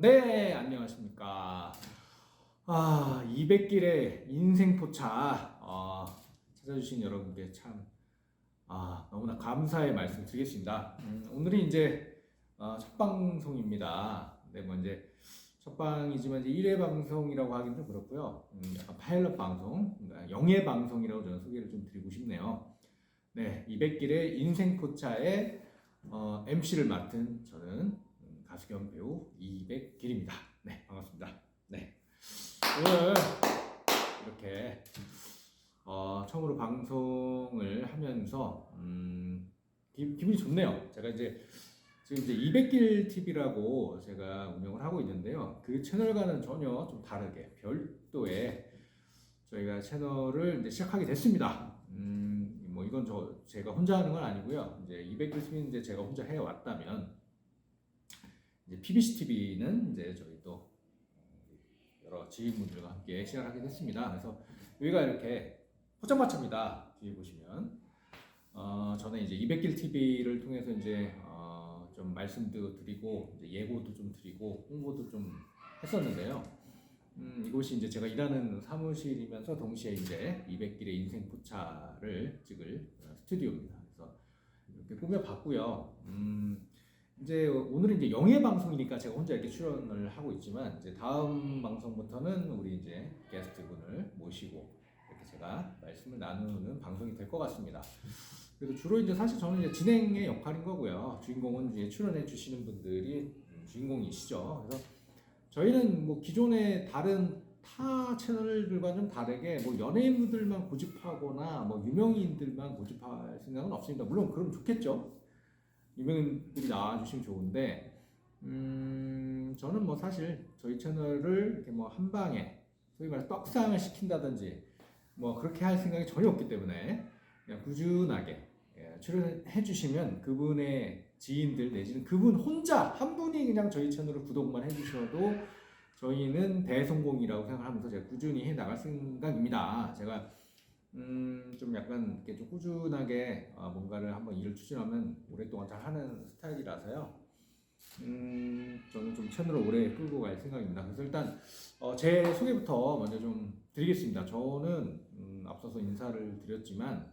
네, 안녕하십니까. 200길의 인생 포차 찾아주신 여러분께 참 너무나 감사의 말씀 드리겠습니다. 오늘이 이제 첫 방송입니다. 네, 뭐 이제 첫 방이지만 이제 1회 방송이라고 하긴 좀 그렇고요. 약간 파일럿 방송, 그러니까 영예 방송이라고 저는 소개를 좀 드리고 싶네요. 네, 200길의 인생 포차의 MC를 맡은 저는 가수 겸 배우 200길입니다. 네, 반갑습니다. 네, 오늘 이렇게 처음으로 방송을 하면서 기분이 좋네요. 제가 이제 지금 이제 200길 TV라고 제가 운영을 하고 있는데요. 그 채널과는 전혀 좀 다르게 별도의 저희가 채널을 이제 시작하게 됐습니다. 뭐 이건 제가 혼자 하는 건 아니고요. 이제 200길 TV는 이제 제가 혼자 해왔다면 이제 PBC TV는 이제 저희 또 여러 지인분들과 함께 시작하게 됐습니다. 그래서 여기가 이렇게 포장마차입니다. 뒤에 보시면 저는 이제 200길 TV를 통해서 이제 좀 말씀도 드리고 이제 예고도 좀 드리고 홍보도 좀 했었는데요. 이곳이 이제 제가 일하는 사무실이면서 동시에 이제 200길의 인생 포차를 찍을 스튜디오입니다. 그래서 이렇게 꾸며봤고요. 이제 오늘은 이제 영예 방송이니까 제가 혼자 이렇게 출연을 하고 있지만 이제 다음 방송부터는 우리 이제 게스트분을 모시고 이렇게 제가 말씀을 나누는 방송이 될 것 같습니다. 그래서 주로 이제 사실 저는 이제 진행의 역할인 거고요. 주인공은 이제 출연해 주시는 분들이 주인공이시죠. 그래서 저희는 뭐 기존의 다른 타 채널들과 좀 다르게 뭐 연예인분들만 고집하거나 뭐 유명인들만 고집할 생각은 없습니다. 물론 그럼 좋겠죠. 유명인들이 나와주시면 좋은데, 저는 뭐 사실 저희 채널을 이렇게 뭐 한 방에 소위 말해 떡상을 시킨다든지 뭐 그렇게 할 생각이 전혀 없기 때문에 그냥 꾸준하게 출연해 주시면 그분의 지인들 내지는 그분 혼자 한 분이 그냥 저희 채널을 구독만 해주셔도 저희는 대성공이라고 생각하면서 제가 꾸준히 해 나갈 생각입니다. 제가 좀 약간 이렇게 좀 꾸준하게 뭔가를 한번 일을 추진하면 오랫동안 잘 하는 스타일이라서요. 저는 좀 채널을 오래 끌고 갈 생각입니다. 그래서 일단 제 소개부터 먼저 좀 드리겠습니다. 저는 앞서서 인사를 드렸지만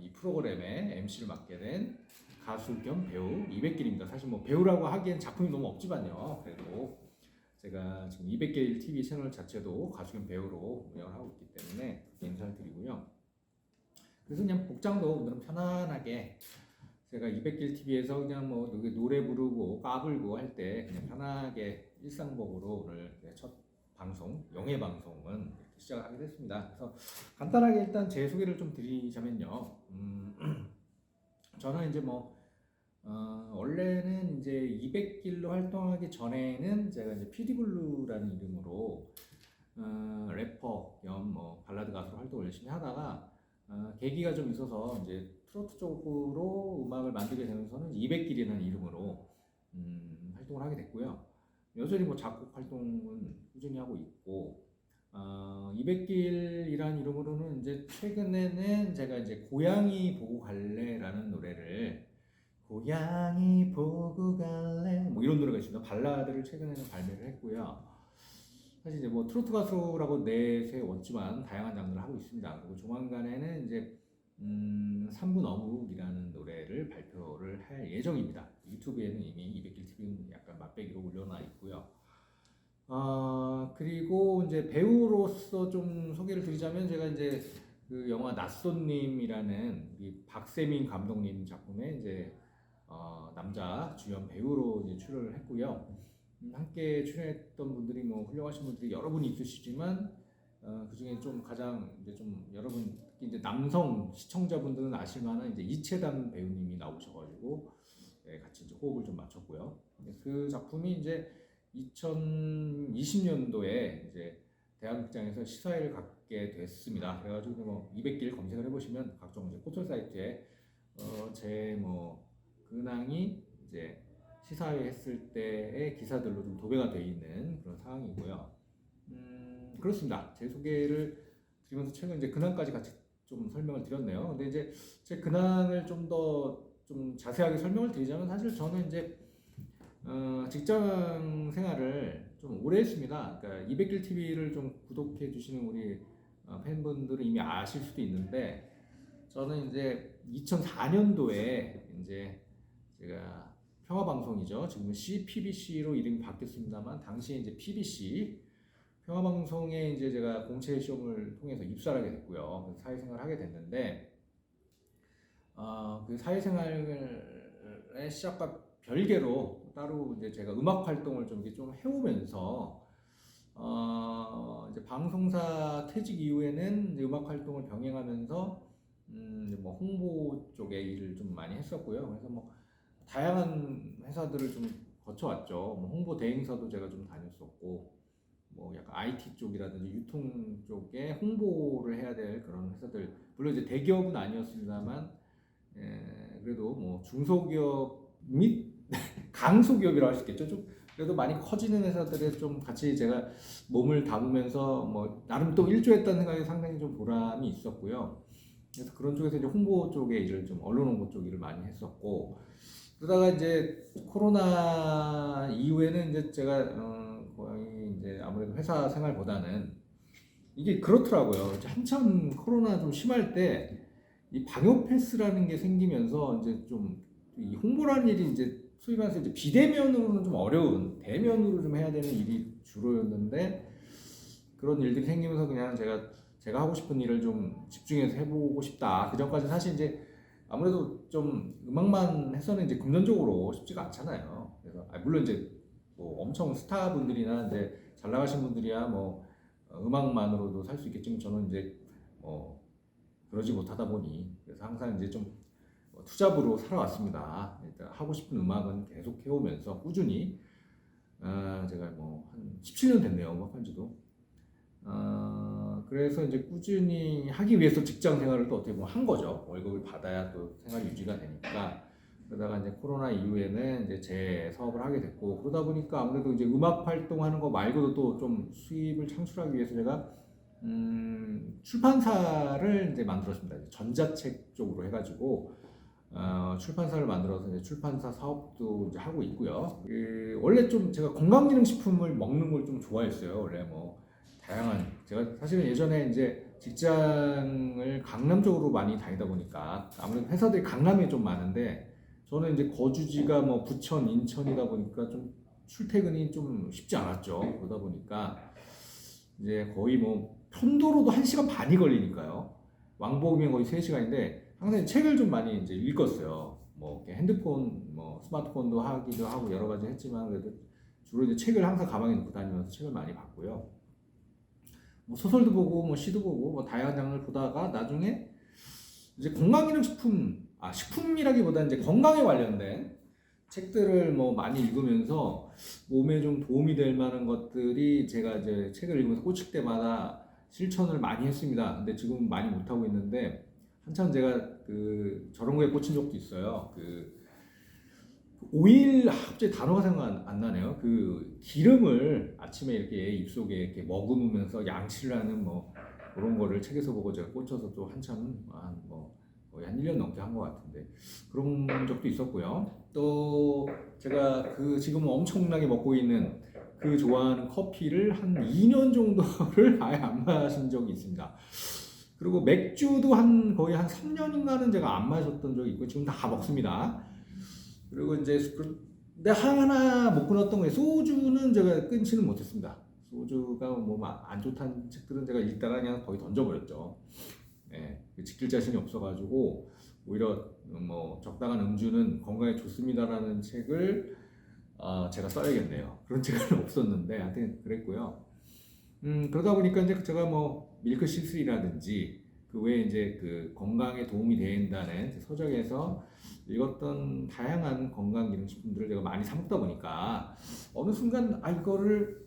이 프로그램의 MC를 맡게 된 가수 겸 배우 200길입니다. 사실 뭐 배우라고 하기엔 작품이 너무 없지만요. 그래도 제가 지금 200길 TV 채널 자체도 가수 겸 배우로 운영을 하고 있기 때문에 인사를 드리고요. 그래서 그냥 복장도 오늘은 편안하게 제가 200길 TV에서 그냥 뭐 노래 부르고 까불고 할 때 그냥 편하게 일상복으로 오늘 첫 방송, 영예 방송은 이렇게 시작을 하게 됐습니다. 그래서 간단하게 일단 제 소개를 좀 드리자면요. 저는 이제 뭐 원래는 이제 200길로 활동하기 전에는 제가 이제 피디블루라는 이름으로 래퍼 겸 뭐 발라드 가수로 활동을 열심히 하다가 계기가 좀 있어서 이제 트로트 쪽으로 음악을 만들게 되면서는 200길이라는 이름으로 활동을 하게 됐고요. 여전히 뭐 작곡 활동은 꾸준히 하고 있고 200길이라는 이름으로는 이제 최근에는 제가 이제 고양이 보고 갈래라는 노래를 고양이 보고 갈래 뭐 이런 노래가 있습니다. 발라드를 최근에는 발매를 했고요. 사실 이제 뭐 트로트 가수라고 내세웠지만 다양한 장르를 하고 있습니다. 그리고 조만간에는 이제 3분 어묵이라는 노래를 발표를 할 예정입니다. 유튜브에는 이미 200길 TV는 약간 맛배기로 올려놔 있고요. 그리고 이제 배우로서 좀 소개를 드리자면 제가 이제 그 영화 낯손님이라는 이 박세민 감독님 작품에 이제 남자 주연 배우로 이제 출연을 했고요. 함께 출연했던 분들이 뭐 훌륭하신 분들이 여러 분이 있으시지만 그 중에 좀 가장 이제 좀 여러분 이제 남성 시청자분들은 아실만한 이제 이채단 배우님이 나오셔가지고 같이 이제 호흡을 좀 맞췄고요. 그 작품이 이제 2020년도에 이제 대한극장에서 시사회를 갖게 됐습니다. 그래가지고 뭐 200길 검색을 해보시면 각종 이제 포털 사이트에 제 뭐 근황이 이제 시사회 했을 때의 기사들로 좀 도배가 되어 있는 그런 상황이고요. 그렇습니다. 제 소개를 드리면서 최근 이제 근황까지 같이 좀 설명을 드렸네요. 근데 이제 제 근황을 좀 더 좀 자세하게 설명을 드리자면 사실 저는 이제 직장 생활을 좀 오래 했습니다. 그러니까 200길 TV를 좀 구독해 주시는 우리 팬분들은 이미 아실 수도 있는데, 저는 이제 2004년도에 이제 제가 평화방송이죠. 지금은 CPBC로 이름이 바뀌었습니다만, 당시에 이제 PBC 평화방송에 이제 제가 공채 시험을 통해서 입사를 하게 됐고요. 그래서 사회생활을 하게 됐는데, 그 사회생활의 시작과 별개로 따로 이제 제가 음악 활동을 좀 이렇게 좀 해오면서 이제 방송사 퇴직 이후에는 이제 음악 활동을 병행하면서 이제 뭐 홍보 쪽에 일을 좀 많이 했었고요. 그래서 뭐 다양한 회사들을 좀 거쳐왔죠. 뭐 홍보 대행사도 제가 좀 다녔었고, 뭐 약간 IT 쪽이라든지 유통 쪽에 홍보를 해야 될 그런 회사들, 물론 이제 대기업은 아니었습니다만, 그래도 뭐 중소기업 및 강소기업이라고 할 수 있겠죠. 좀 그래도 많이 커지는 회사들에 좀 같이 제가 몸을 담으면서 뭐 나름 또 일조했다는 생각이 상당히 좀 보람이 있었고요. 그래서 그런 쪽에서 이제 홍보 쪽에 일을 좀 언론 홍보 쪽 일을 많이 했었고, 그러다가 이제 코로나 이후에는 이제 제가 거의 이제 아무래도 회사 생활보다는 이게 그렇더라고요. 이제 한참 코로나 좀 심할 때 이 방역 패스라는 게 생기면서 이제 좀 이 홍보라는 일이 이제 소위 말해서 이제 비대면으로는 좀 어려운, 대면으로 좀 해야 되는 일이 주로였는데, 그런 일들이 생기면서 그냥 제가 하고 싶은 일을 좀 집중해서 해보고 싶다. 그 전까지 사실 이제 아무래도 좀 음악만 해서는 이제 금전적으로 쉽지가 않잖아요. 그래서 물론 이제 뭐 엄청 스타분들이나 이제 잘 나가신 분들이야 뭐 음악만으로도 살 수 있겠지만, 저는 이제 그러지 못하다 보니 그래서 항상 이제 좀 투잡으로 살아왔습니다. 일단 하고 싶은 음악은 계속 해오면서 꾸준히 제가 뭐 한 17년 됐네요, 음악한 지도. 그래서 이제 꾸준히 하기 위해서 직장 생활을 또 어떻게 보면 한 거죠. 월급을 받아야 또 생활이 유지가 되니까. 그러다가 이제 코로나 이후에는 이제 제 사업을 하게 됐고, 그러다 보니까 아무래도 이제 음악 활동하는 거 말고도 또 좀 수입을 창출하기 위해서 제가 출판사를 이제 만들었습니다. 전자책 쪽으로 해가지고 출판사를 만들어서 이제 출판사 사업도 이제 하고 있고요. 원래 좀 제가 건강기능식품을 먹는 걸 좀 좋아했어요. 원래 뭐 다양한, 제가 사실은 예전에 이제 직장을 강남 쪽으로 많이 다니다 보니까 아무래도 회사들이 강남에 좀 많은데, 저는 이제 거주지가 뭐 부천, 인천이다 보니까 좀 출퇴근이 좀 쉽지 않았죠. 그러다 보니까 이제 거의 뭐 편도로도 1시간 반이 걸리니까요. 왕복이면 거의 3시간인데 항상 책을 좀 많이 이제 읽었어요. 뭐 핸드폰, 뭐 스마트폰도 하기도 하고 여러 가지 했지만, 그래도 주로 이제 책을 항상 가방에 넣고 다니면서 책을 많이 봤고요. 뭐 소설도 보고 뭐 시도 보고 뭐 다양한 장르를 보다가 나중에 이제 건강기능식품, 식품이라기보다는 이제 건강에 관련된 책들을 뭐 많이 읽으면서 몸에 좀 도움이 될 만한 것들이, 제가 이제 책을 읽으면서 꽂힐 때마다 실천을 많이 했습니다. 근데 지금 많이 못 하고 있는데, 한참 제가 저런 거에 꽂힌 적도 있어요. 오일, 갑자기 단어가 생각 안 나네요. 기름을 아침에 이렇게 입속에 이렇게 머금으면서 양치를 하는 뭐 그런 거를 책에서 보고 제가 꽂혀서 또 한참 거의 한 1년 넘게 한 것 같은데, 그런 적도 있었고요. 또 제가 지금 엄청나게 먹고 있는 좋아하는 커피를 한 2년 정도를 아예 안 마신 적이 있습니다. 그리고 맥주도 거의 한 3년인가는 제가 안 마셨던 적이 있고, 지금 다 먹습니다. 그리고 이제 근데 하나 못 끊었던 거예요. 소주는 제가 끊지는 못했습니다. 소주가 뭐 안 좋다는 책들은 제가 읽다가 그냥 거의 던져버렸죠. 지킬 자신이 없어가지고 오히려 뭐 적당한 음주는 건강에 좋습니다라는 책을 제가 써야겠네요. 그런 책은 없었는데 하여튼 그랬고요. 그러다 보니까 이제 제가 뭐 밀크 시슬이라든지 그 외에 이제 건강에 도움이 된다는 서적에서 읽었던 다양한 건강기능식품들을 제가 많이 사 먹다 보니까 어느 순간 이거를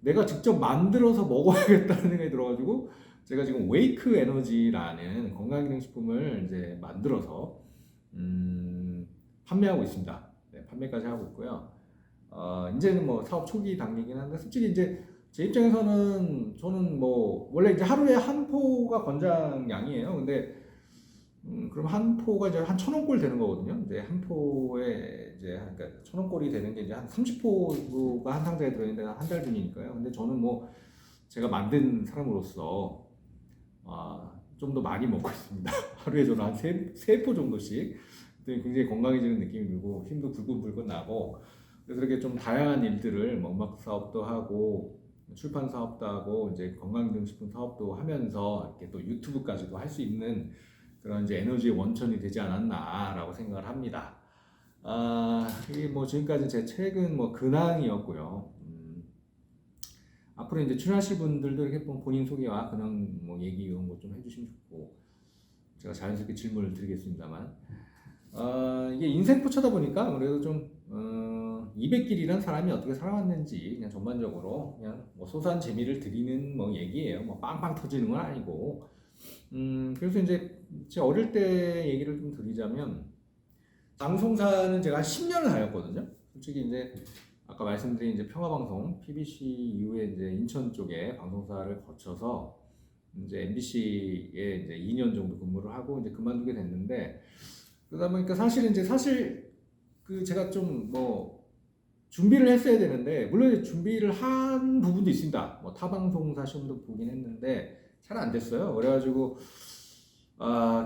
내가 직접 만들어서 먹어야겠다는 생각이 들어가지고, 제가 지금 웨이크 에너지라는 건강기능식품을 이제 만들어서 판매하고 있습니다. 네, 판매까지 하고 있고요. 이제는 뭐 사업 초기 단계이긴 한데, 솔직히 이제 제 입장에서는 저는 뭐 원래 이제 하루에 한 포가 권장량이에요. 근데 그럼 한 포가 이제 한 1,000원꼴 되는 거거든요. 이제 한 포에 이제 그러니까 1,000원꼴이 되는 게 이제 한 30포가 한 상자에 들어있는데 한 달 분이니까요. 근데 저는 뭐 제가 만든 사람으로서 좀 더 많이 먹고 있습니다. 하루에 저는 한 세 포 정도씩 굉장히 건강해지는 느낌이 들고 힘도 불끈불끈 나고 그래서 이렇게 좀 다양한 일들을 뭐 음악 사업도 하고 출판 사업도 하고 이제 건강기능식품 사업도 하면서 이렇게 또 유튜브까지도 할 수 있는 그런 이제 에너지의 원천이 되지 않았나라고 생각을 합니다. 이게 뭐 지금까지 제 책은 뭐 근황이었고요. 앞으로 이제 출연하실 분들도 이렇게 뭐 본인 소개와 근황 뭐 얘기 이런 거 좀 해주시면 좋고 제가 자연스럽게 질문을 드리겠습니다만 이게 인생 포차다 보니까 아무래도 좀 200길이란 사람이 어떻게 살아왔는지 그냥 전반적으로 그냥 뭐 소소한 재미를 드리는 뭐 얘기예요. 뭐 빵빵 터지는 건 아니고 그래서 이제 제 어릴 때 얘기를 좀 드리자면 방송사는 제가 10년을 다녔거든요. 솔직히 이제 아까 말씀드린 이제 평화방송 PBC 이후에 이제 인천 쪽에 방송사를 거쳐서 이제 MBC에 이제 2년 정도 근무를 하고 이제 그만두게 됐는데 그러다 보니까 사실 그 제가 좀 뭐 준비를 했어야 되는데 물론 준비를 한 부분도 있습니다. 뭐 타방송사 시험도 보긴 했는데 잘 안 됐어요. 그래가지고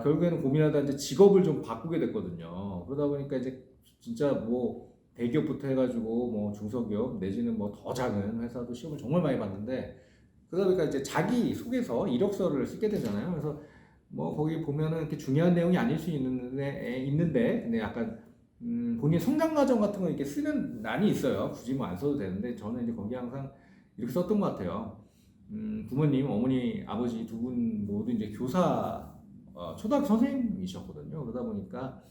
결국에는 고민하다 이제 직업을 좀 바꾸게 됐거든요. 그러다 보니까 이제 진짜 뭐 대기업부터 해가지고 뭐 중소기업 내지는 뭐 더 작은 회사도 시험을 정말 많이 봤는데 그러다 보니까 이제 자기 소개서 이력서를 쓰게 되잖아요. 그래서 뭐 거기 보면은 이렇게 중요한 내용이 아닐 수 있는데 근데 약간 본인 성장 과정 같은 거 이렇게 쓰는 난이 있어요. 굳이 뭐 안 써도 되는데 저는 이제 거기 항상 이렇게 썼던 것 같아요. 부모님, 어머니, 아버지 두 분 모두 이제 교사, 초등학교 선생님이셨거든요. 그러다 보니까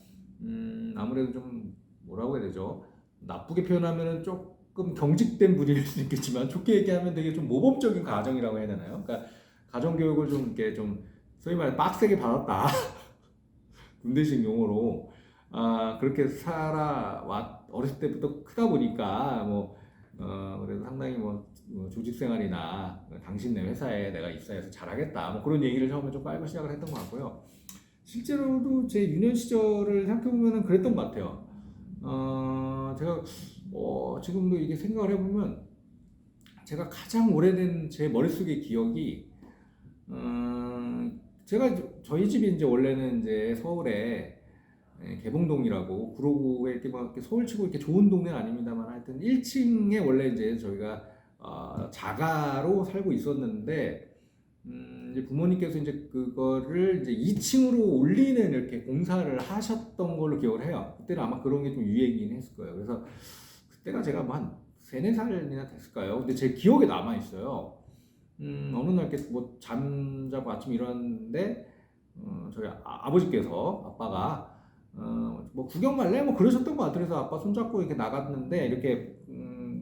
아무래도 좀 뭐라고 해야 되죠? 나쁘게 표현하면은 조금 경직된 분일 수 있겠지만 좋게 얘기하면 되게 좀 모범적인 가정이라고 해야 되나요? 그러니까 가정 교육을 좀 이렇게 좀 소위 말해 빡세게 받았다. 군대식 용어로 그렇게 살아왔 어렸을 때부터 크다 보니까 뭐 그래도 상당히 뭐 조직 생활이나 당신네 회사에 내가 입사해서 잘하겠다 뭐 그런 얘기를 처음에 좀 깔고 시작을 했던 것 같고요. 실제로도 제 유년 시절을 생각해 보면은 그랬던 것 같아요. 제가 지금도 이게 생각을 해보면 제가 가장 오래된 제 머릿속의 기억이 제가 저희 집이 이제 원래는 이제 서울에 개봉동이라고 구로구에 이렇게 막 이렇게 서울치고 이렇게 좋은 동네는 아닙니다만 하여튼 1층에 원래 이제 저희가 자가로 살고 있었는데 이제 부모님께서 이제 그거를 이제 2층으로 올리는 이렇게 공사를 하셨던 걸로 기억을 해요. 그때는 아마 그런 게 좀 유행이긴 했을 거예요. 그래서 그때가 제가 뭐 한 3, 4살이나 됐을까요? 근데 제 기억에 남아 있어요. 어느 날 이렇게 뭐 잠자고 아침 일어났는데 저희 아버지께서 아빠가 뭐 구경 갈래? 뭐 그러셨던 것 같아요. 그래서 아빠 손잡고 이렇게 나갔는데 이렇게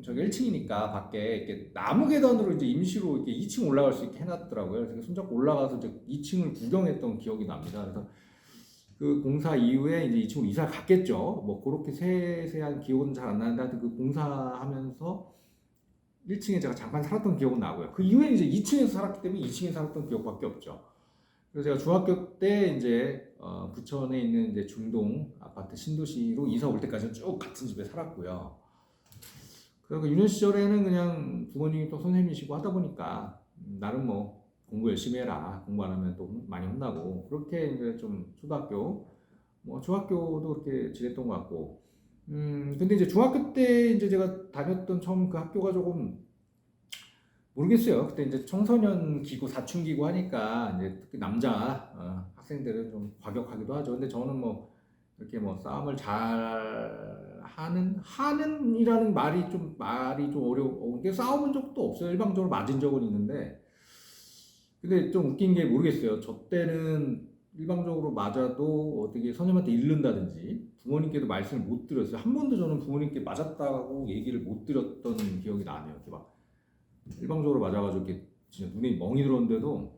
저기 1층이니까 밖에 이렇게 나무 계단으로 이제 임시로 이렇게 2층 올라갈 수 있게 해놨더라고요. 그래서 손잡고 올라가서 이제 2층을 구경했던 기억이 납니다. 그래서 그 공사 이후에 이제 2층으로 이사 갔겠죠. 뭐 그렇게 세세한 기억은 잘 안 나는데 하여튼 그 공사하면서 1층에 제가 잠깐 살았던 기억은 나고요. 그 이후에 이제 2층에서 살았기 때문에 2층에 살았던 기억밖에 없죠. 그래서 제가 중학교 때 이제 부천에 있는 이제 중동 아파트 신도시로 이사 올 때까지는 쭉 같은 집에 살았고요. 그리고 유년 시절에는 그냥 부모님이 또 선생님이시고 하다 보니까 나름 뭐 공부 열심히 해라. 공부 안 하면 또 많이 혼나고 그렇게 이제 좀 초등학교 뭐 중학교도 그렇게 지냈던 것 같고 근데 이제 중학교 때 이제 제가 다녔던 처음 그 학교가 조금 모르겠어요. 그때 이제 청소년 기구, 사춘기고 하니까 이제 특히 남자 학생들은 좀 과격하기도 하죠. 근데 저는 뭐 이렇게 뭐 싸움을 잘 하는이라는 말이 좀 어려워. 이게 싸워본 적도 없어요. 일방적으로 맞은 적은 있는데, 근데 좀 웃긴 게 모르겠어요. 저 때는 일방적으로 맞아도 어떻게 선생님한테 잃는다든지 부모님께도 말씀을 못 드렸어요. 한 번도 저는 부모님께 맞았다고 얘기를 못 드렸던 기억이 나네요. 이렇게 막 일방적으로 맞아가지고 이렇게 진짜 눈에 멍이 들었는데도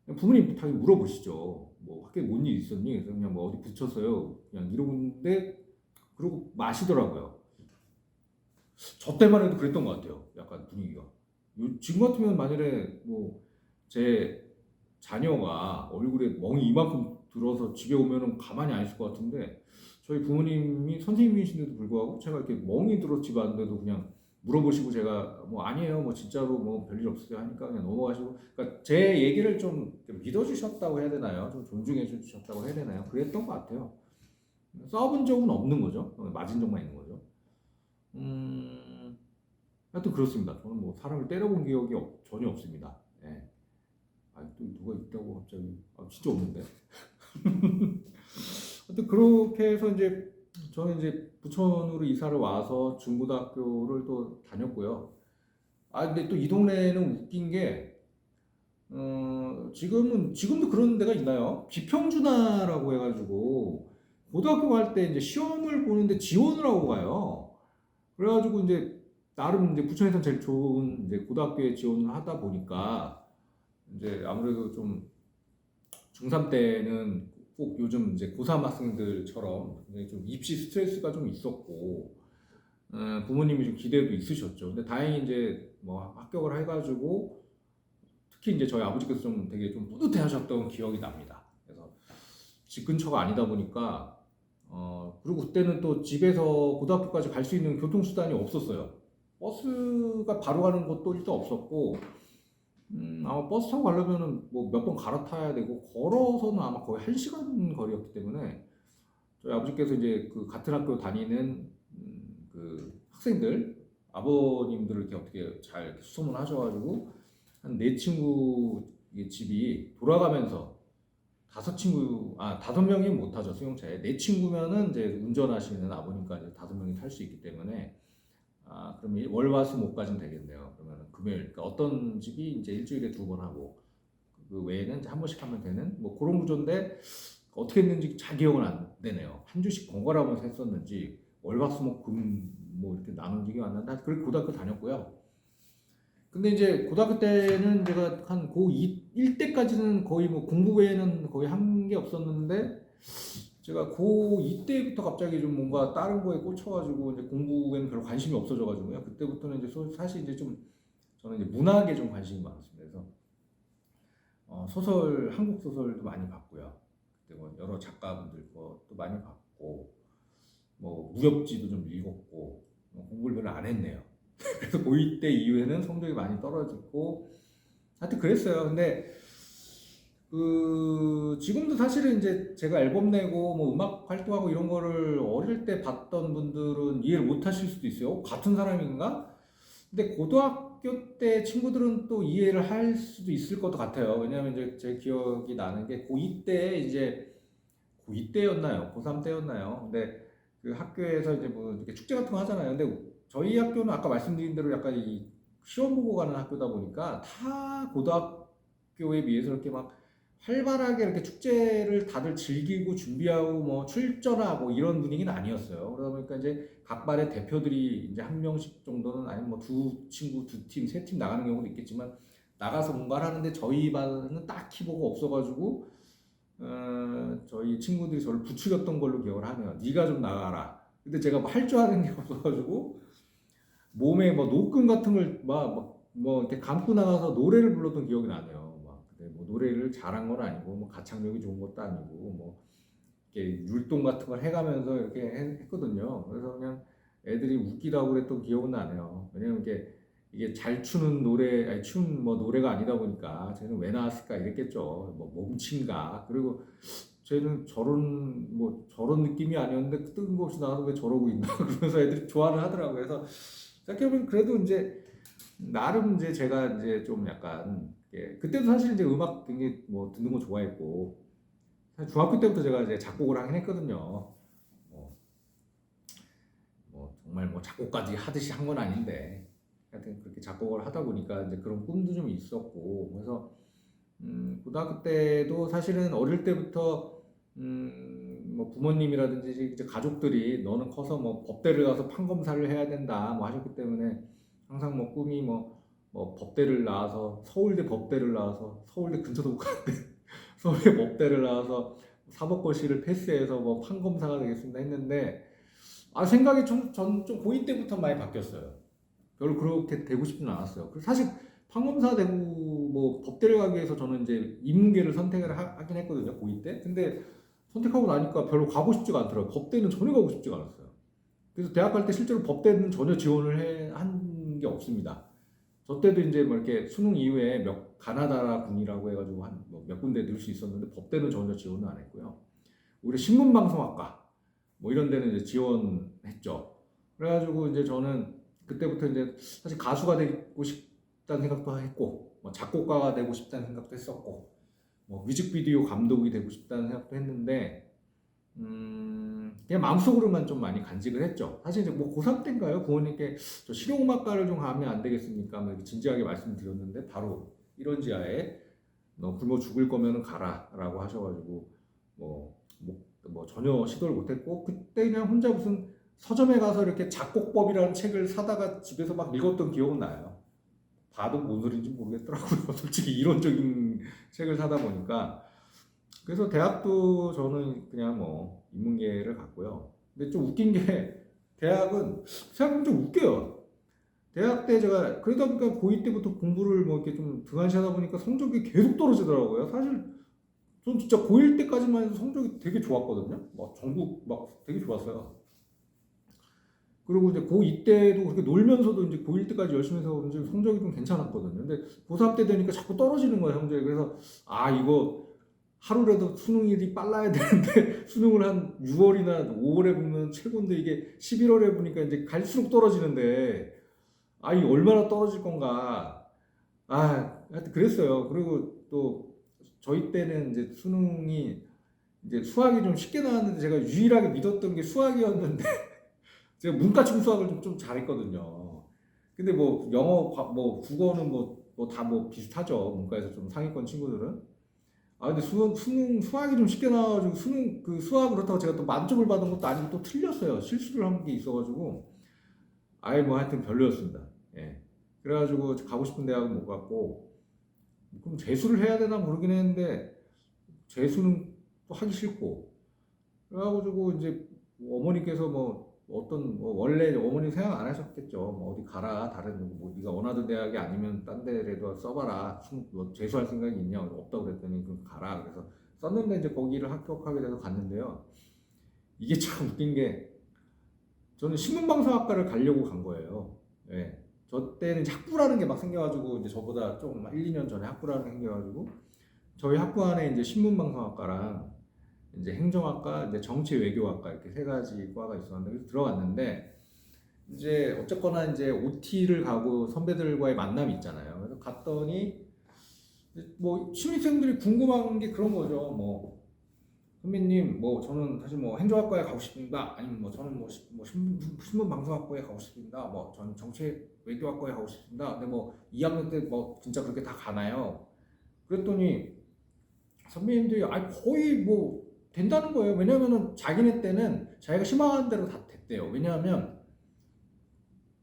그냥 부모님 당연히 물어보시죠. 뭐 학교에 뭔 일 있었니? 그래서 그냥 뭐 어디 붙였어요. 그냥 이러는데 그러고 마시더라고요. 저 때만 해도 그랬던 것 같아요. 약간 분위기가. 지금 같으면 만일에 뭐 제 자녀가 얼굴에 멍이 이만큼 들어서 집에 오면은 가만히 안 있을 것 같은데 저희 부모님이 선생님이신데도 불구하고 제가 이렇게 멍이 들어 집에 왔는데도 그냥 물어보시고 제가 뭐 아니에요 뭐 진짜로 뭐 별일 없으세요 하니까 그냥 넘어가시고 그러니까 제 얘기를 좀 믿어주셨다고 해야 되나요? 좀 존중해 주셨다고 해야 되나요? 그랬던 것 같아요. 싸워본 적은 없는 거죠. 맞은 적만 있는 거죠. 하여튼 그렇습니다. 저는 뭐 사람을 때려본 기억이 전혀 없습니다. 예. 또 누가 있다고 갑자기 진짜 없는데. 하여튼 그렇게 해서 이제 저는 이제 부천으로 이사를 와서 중고등학교를 또 다녔고요. 근데 또 이 동네는 웃긴 게 지금도 그런 데가 있나요? 비평준화라고 해가지고 고등학교 갈 때 이제 시험을 보는데 지원을 하고 가요. 그래가지고 이제 나름 이제 부천에서 제일 좋은 이제 고등학교에 지원을 하다 보니까 이제 아무래도 좀 중3 때는 꼭 요즘 이제 고3 학생들처럼 좀 입시 스트레스가 좀 있었고 부모님이 좀 기대도 있으셨죠. 근데 다행히 이제 뭐 합격을 해가지고 특히 이제 저희 아버지께서 좀 되게 좀 뿌듯해하셨던 기억이 납니다. 그래서 집 근처가 아니다 보니까 그리고 그때는 또 집에서 고등학교까지 갈 수 있는 교통수단이 없었어요. 버스가 바로 가는 곳도 일단 없었고 아마 버스 타고 가려면은 뭐 몇 번 갈아타야 되고 걸어서는 아마 거의 1시간 거리였기 때문에 저희 아버지께서 이제 그 같은 학교 다니는 그 학생들 아버님들을 이렇게 어떻게 잘 이렇게 수소문 하셔가지고 한 네 친구 집이 돌아가면서 다섯 명이 못 타죠 수용차에. 네 친구면은 이제 운전하시는 아버님까지 5명이 탈 수 있기 때문에 그러면 월화수목까지는 되겠네요. 그러면 금요일, 그러니까 어떤 집이 이제 일주일에 2번 하고 그 외에는 이제 한 번씩 하면 되는 뭐 그런 구조인데 어떻게 했는지 잘 기억은 안 되네요. 한 주씩 번갈아 가면서 했었는지 월화수목금 뭐 이렇게 나눈 적이 왔는데 그렇게 고등학교 다녔고요. 근데 이제 고등학교 때는 제가 한 고1 때까지는 거의 뭐 공부 외에는 거의 한 게 없었는데 제가 고2 때부터 갑자기 좀 뭔가 다른 거에 꽂혀가지고 이제 공부에는 별로 관심이 없어져가지고요. 그때부터는 이제 사실 이제 좀 저는 이제 문학에 좀 관심이 많았습니다. 그래서 소설, 한국 소설도 많이 봤고요. 그때 뭐 여러 작가분들 것도 많이 봤고 뭐 무협지도 좀 읽었고 공부를 별로 안 했네요. 그래서 고2 때 이후에는 성적이 많이 떨어졌고 하여튼 그랬어요. 근데 지금도 사실은 이제 제가 앨범 내고 뭐 음악 활동하고 이런 거를 어릴 때 봤던 분들은 이해를 못 하실 수도 있어요. 같은 사람인가? 근데 고등학교 때 친구들은 또 이해를 할 수도 있을 것 같아요. 왜냐하면 이제 제 기억이 나는 게 고2 때 이제 고2 때였나요? 고3 때였나요? 근데 그 학교에서 이제 뭐 이렇게 축제 같은 거 하잖아요. 근데 저희 학교는 아까 말씀드린 대로 약간 이 시험 보고 가는 학교다 보니까 다 고등학교에 비해서 이렇게 막 활발하게 이렇게 축제를 다들 즐기고 준비하고 뭐 출전하고 이런 분위기는 아니었어요. 그러다 보니까 이제 각 반의 대표들이 이제 한 명씩 정도는 아니면 뭐 두 친구, 두 팀, 세 팀 나가는 경우도 있겠지만 나가서 뭔가를 하는데 저희 반은 딱히 뭐가 없어가지고 저희 친구들이 저를 부추겼던 걸로 기억을 하네요. 네가 좀 나가라. 근데 제가 뭐 할 줄 아는 게 없어가지고 몸에 뭐 노끈 같은 걸 뭐 이렇게 감고 나가서 노래를 불렀던 기억이 나네요. 근데 뭐 노래를 잘한 건 아니고 뭐 가창력이 좋은 것도 아니고 뭐 이렇게 율동 같은 걸 해가면서 이렇게 했거든요. 그래서 그냥 애들이 웃기다고 그랬던 기억은 나네요. 왜냐면 이게 잘 추는 노래, 아니 춤 뭐 노래가 아니다 보니까 쟤는 왜 나왔을까 이랬겠죠. 뭐 몸친가. 그리고 쟤는 저런 느낌이 아니었는데 뜬금없이 나와서 왜 저러고 있나 그러면서 애들이 좋아를 하더라고요. 그래서 생각해보면 그래도 이제 나름 이제 제가 이제 좀 약간 그때도 사실 이제 음악 굉장히 뭐 듣는 거 좋아했고 사실 중학교 때부터 제가 이제 작곡을 하긴 했거든요. 뭐, 뭐 정말 뭐 작곡까지 하듯이 한 건 아닌데 하여튼 그렇게 작곡을 하다 보니까 이제 그런 꿈도 좀 있었고 그래서 고등학교 때도 사실은 어릴 때부터 뭐 부모님이라든지 이제 가족들이 너는 커서 뭐 법대를 가서 판검사를 해야 된다 뭐 하셨기 때문에 항상 뭐 꿈이 뭐 법대를 나와서 서울대 법대를 나와서 서울대 근처도 못 가는데 서울대 법대를 나와서 사법고시를 패스해서 뭐 판검사가 되겠습니다 했는데 생각이 전 좀 고2 때부터 많이 바뀌었어요. 별로 그렇게 되고 싶지는 않았어요. 그리고 사실 판검사 되고 뭐 법대를 가기 위해서 저는 이제 인문계를 선택을 하긴 했거든요, 고2 때. 근데 선택하고 나니까 별로 가고 싶지가 않더라고요. 법대는 전혀 가고 싶지가 않았어요. 그래서 대학 갈 때 실제로 법대는 전혀 지원을 한 게 없습니다. 저 때도 이제 뭐 이렇게 수능 이후에 가나다 군이라고 해가지고 한 몇 군데 넣을 수 있었는데 법대는 전혀 지원을 안 했고요. 오히려 신문방송학과 뭐 이런 데는 이제 지원했죠. 그래가지고 이제 저는 그때부터 이제 사실 가수가 되고 싶다는 생각도 했고, 뭐 작곡가가 되고 싶다는 생각도 했었고, 뭐 뮤직비디오 감독이 되고 싶다는 생각도 했는데, 그냥 마음속으로만 좀 많이 간직을 했죠. 사실 이제 뭐 고3 때인가요? 부모님께 저 실용음악과를 좀 가면 안 되겠습니까? 뭐 이렇게 진지하게 말씀드렸는데 바로 이런 지하에 너 굶어 죽을 거면 가라라고 하셔가지고 뭐 전혀 시도를 못했고, 그때 그냥 혼자 무슨 서점에 가서 이렇게 작곡법이라는 책을 사다가 집에서 막 읽었던 기억은 나요. 봐도 뭔 소리인지 모르겠더라고요. 솔직히 이론적인 책을 사다 보니까. 그래서 대학도 저는 그냥 뭐 인문계를 갔고요. 근데 좀 웃긴 게 대학은 생각하면 좀 웃겨요. 대학 때 제가 그러다 보니까 고2 때부터 공부를 뭐 이렇게 좀 등한시 하다 보니까 성적이 계속 떨어지더라고요. 사실 전 진짜 고1 때까지만 해도 성적이 되게 좋았거든요. 막 전국 막 되게 좋았어요. 그리고 이제 고2 때도 그렇게 놀면서도 이제 고1 때까지 열심히 해서 그런지 성적이 좀 괜찮았거든요. 근데 고3 때 되니까 자꾸 떨어지는 거예요, 성적이. 그래서 아, 이거 하루라도 수능일이 빨라야 되는데 수능을 한 6월이나 5월에 보면 최고인데 이게 11월에 보니까 이제 갈수록 떨어지는데 아, 이 얼마나 떨어질 건가. 아, 하여튼 그랬어요. 그리고 또 저희 때는 이제 수능이 이제 수학이 좀 쉽게 나왔는데 제가 유일하게 믿었던 게 수학이었는데 제가 문과 중 수학을 좀 잘했거든요. 근데 뭐 영어, 뭐 국어는 뭐 다 뭐 비슷하죠. 문과에서 좀 상위권 친구들은. 아 근데 수학이 좀 쉽게 나와가지고 수능 그 수학 그렇다고 제가 또 만점을 받은 것도 아니고 또 틀렸어요. 실수를 한 게 있어가지고 아예 뭐 하여튼 별로였습니다. 예. 그래가지고 가고 싶은 대학은 못 갔고 그럼 재수를 해야 되나 모르긴 했는데 재수는 또 하기 싫고 그래가지고 이제 어머니께서 뭐 어떤 뭐 원래 어머니 생각 안 하셨겠죠. 뭐 어디 가라 다른 뭐 네가 원하던 대학이 아니면 딴 데라도 써봐라. 뭐 재수할 생각이 있냐? 없다고 그랬더니 그럼 가라. 그래서 썼는데 이제 거기를 합격하게 돼서 갔는데요. 이게 참 웃긴 게 저는 신문방송학과를 가려고 간 거예요. 예. 저 때는 이제 학부라는 게 막 생겨가지고 이제 저보다 조금 1, 2년 전에 학부라는 게 생겨가지고 저희 학부 안에 이제 신문방송학과랑 이제 행정학과, 이제 정치외교학과 이렇게 세 가지 과가 있었는데 그래서 들어갔는데 이제 어쨌거나 이제 OT를 가고 선배들과의 만남이 있잖아요. 그래서 갔더니 뭐 신입생들이 궁금한 게 그런 거죠. 뭐 선배님, 뭐 저는 사실 뭐 행정학과에 가고 싶습니다. 아니면 뭐 저는 뭐 신문방송학과에 가고 싶습니다. 뭐 저는 정치외교학과에 가고 싶습니다. 근데 뭐 2학년 때 뭐 진짜 그렇게 다 가나요? 그랬더니 선배님들이 아 거의 뭐 된다는 거예요. 왜냐면은 자기네 때는 자기가 희망하는 대로 다 됐대요. 왜냐하면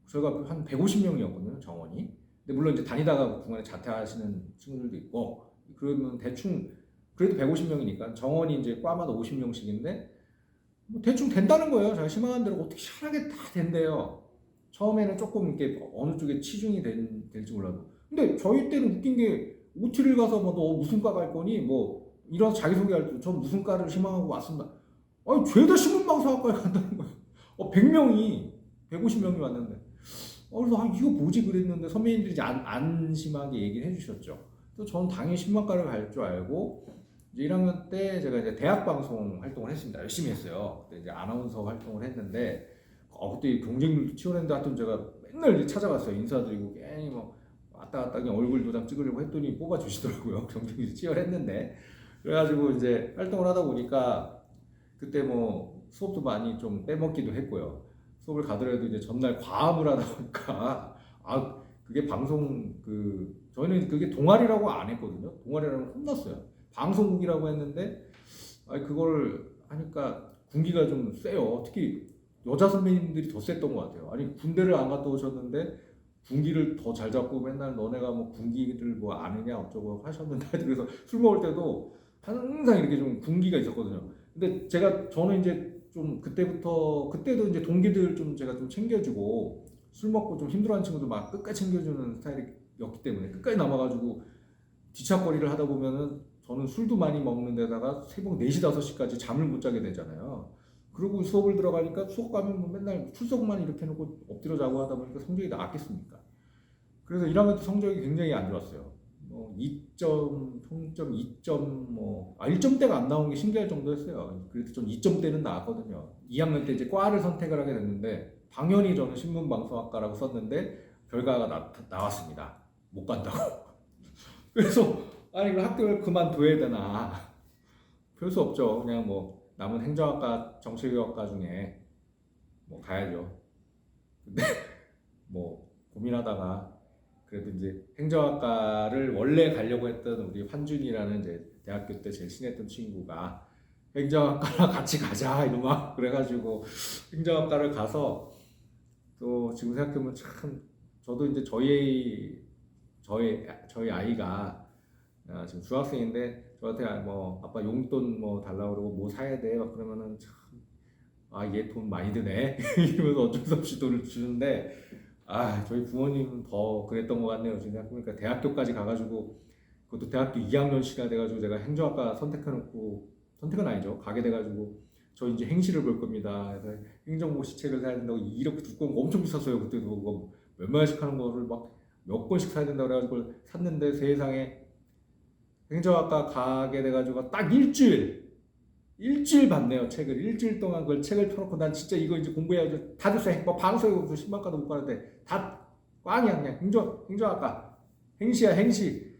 저희가 한 150명이었거든요, 정원이. 근데 물론 이제 다니다가 중간에 자퇴하시는 친구들도 있고 그러면 대충 그래도 150명이니까 정원이 이제 과마다 50명씩인데 뭐 대충 된다는 거예요. 자기가 희망하는 대로 어떻게 시원하게 다 된대요. 처음에는 조금 이렇게 어느 쪽에 치중이 될지 몰라도. 근데 저희 때는 웃긴 게 OT를 가서 뭐 너 무슨 과 갈 거니? 뭐 이런 자기소개할 때 전 무슨 과를 희망하고 왔습니다. 아니 죄다 신문방송학과에 간다는 거예요. 100명이 150명이 왔는데 그래서 아 이거 뭐지 그랬는데 선배님들이 이제 안심하게 얘기를 해주셨죠. 또 저는 당연히 신문과를 갈 줄 알고 이제 1학년 때 제가 이제 대학 방송 활동을 했습니다. 열심히 했어요. 그때 이제 아나운서 활동을 했는데 그때 경쟁률도 치열했는데 하여튼 제가 맨날 이제 찾아갔어요. 인사드리고 괜히 뭐 왔다 갔다 그냥 얼굴 도장 찍으려고 했더니 뽑아주시더라고요. 경쟁률이 치열했는데 그래가지고 이제 활동을 하다 보니까 그때 뭐 수업도 많이 좀 빼먹기도 했고요. 수업을 가더라도 이제 전날 과음을 하다 보니까 아 그게 방송 저희는 그게 동아리라고 안 했거든요. 동아리라고 혼났어요. 방송국이라고 했는데 그걸 하니까 군기가 좀 세요. 특히 여자 선배님들이 더 셌던 것 같아요. 아니 군대를 안 갔다 오셨는데 군기를 더 잘 잡고 맨날 너네가 뭐 군기를 뭐 아느냐 어쩌고 하셨는데 그래서 술 먹을 때도 항상 이렇게 좀 군기가 있었거든요. 근데 저는 이제 좀 그때도 이제 동기들 좀 제가 좀 챙겨주고 술 먹고 좀 힘들어하는 친구들 막 끝까지 챙겨주는 스타일이었기 때문에 끝까지 남아가지고 뒤척거리를 하다 보면은 저는 술도 많이 먹는 데다가 새벽 4시, 5시까지 잠을 못 자게 되잖아요. 그리고 수업을 들어가니까 수업 가면 뭐 맨날 출석만 이렇게 해놓고 엎드려 자고 하다 보니까 성적이 나았겠습니까? 그래서 1학년 때 성적이 굉장히 안 좋았어요. 뭐 2점, 평점 2점, 1점대가 안 나온 게 신기할 정도였어요. 그래도 좀 2점대는 나왔거든요. 2학년 때 이제 과를 선택을 하게 됐는데 당연히 저는 신문방송학과라고 썼는데 결과가 나왔습니다. 못 간다고. 그래서 아니 그 학교를 그만둬야 되나? 별 수 없죠. 그냥 뭐 남은 행정학과, 정치교육학과 중에 뭐 가야죠. 근데 뭐 고민하다가 그래도 이제 행정학과를 원래 가려고 했던 우리 환준이라는 이제 대학교 때 제일 친했던 친구가 행정학과랑 같이 가자 이놈아 그래가지고 행정학과를 가서 또 지금 생각해보면 참 저도 이제 저희 아이가 지금 중학생인데 저한테 뭐 아빠 용돈 뭐 달라고 그러고 뭐 사야 돼 막 그러면은 참 얘 돈 많이 드네 이러면서 어쩔 수 없이 돈을 주는데 저희 부모님은 더 그랬던 것 같네요. 지금 생각해보니까 대학교까지 가가지고 그것도 대학교 2학년 시가 돼가지고 제가 행정학과 선택해놓고 선택은 아니죠. 가게 돼가지고 저 이제 행시를 볼 겁니다. 그래서 행정고시 책을 사야 된다고 이렇게 두꺼운 거 엄청 비쌌어요. 그때도 그거 몇만 원씩 하는 거를 막 몇 권씩 사야 된다고 그래가지고 샀는데 세상에 행정학과 가게 돼가지고 딱 일주일 봤네요. 책을 일주일 동안 그걸 책을 펴놓고 난 진짜 이거 이제 공부해야지 다 됐어요. 뭐 방송에 무슨 신방과도 못 가는데 다 꽝이야 그냥 행정학과 행시야 행시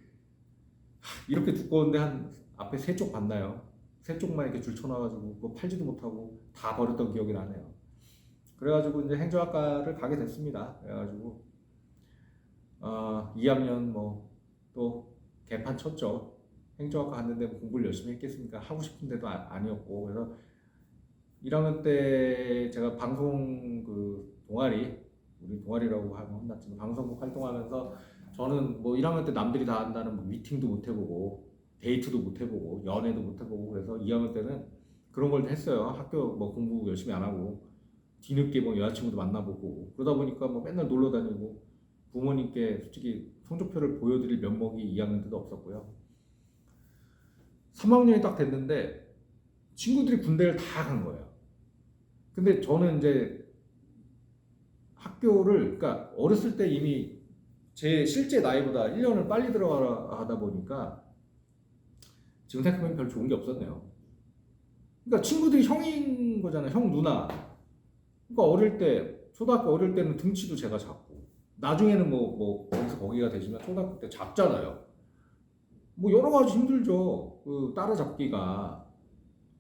이렇게 두꺼운데 한 앞에 3쪽 봤나요? 3쪽만 이렇게 줄 쳐놔가지고 그거 팔지도 못하고 다 버렸던 기억이 나네요. 그래가지고 이제 행정학과를 가게 됐습니다. 그래가지고 2학년 뭐 또 개판 쳤죠. 행정학과 갔는데 뭐 공부를 열심히 했겠습니까? 하고 싶은데도 아니었고 그래서 1학년 때 제가 방송 그 동아리 우리 동아리라고 하면 혼났지만 방송국 활동하면서 저는 뭐 1학년 때 남들이 다 한다는 뭐 미팅도 못 해보고 데이트도 못 해보고 연애도 못 해보고 그래서 2학년 때는 그런 걸 했어요. 학교 뭐 공부 열심히 안 하고 뒤늦게 뭐 여자친구도 만나보고 그러다 보니까 뭐 맨날 놀러 다니고 부모님께 솔직히 성적표를 보여드릴 면목이 2학년 때도 없었고요. 3학년이 딱 됐는데 친구들이 군대를 다 간 거예요. 근데 저는 이제 학교를 그러니까 어렸을 때 이미 제 실제 나이보다 1년을 빨리 들어가다 보니까 지금 생각하면 별 좋은 게 없었네요. 그러니까 친구들이 형인 거잖아요. 형 누나. 그러니까 어릴 때 초등학교 어릴 때는 등치도 제가 작고 나중에는 뭐 거기서 거기가 되지만 초등학교 때 작잖아요. 뭐 여러 가지 힘들죠. 그 따라잡기가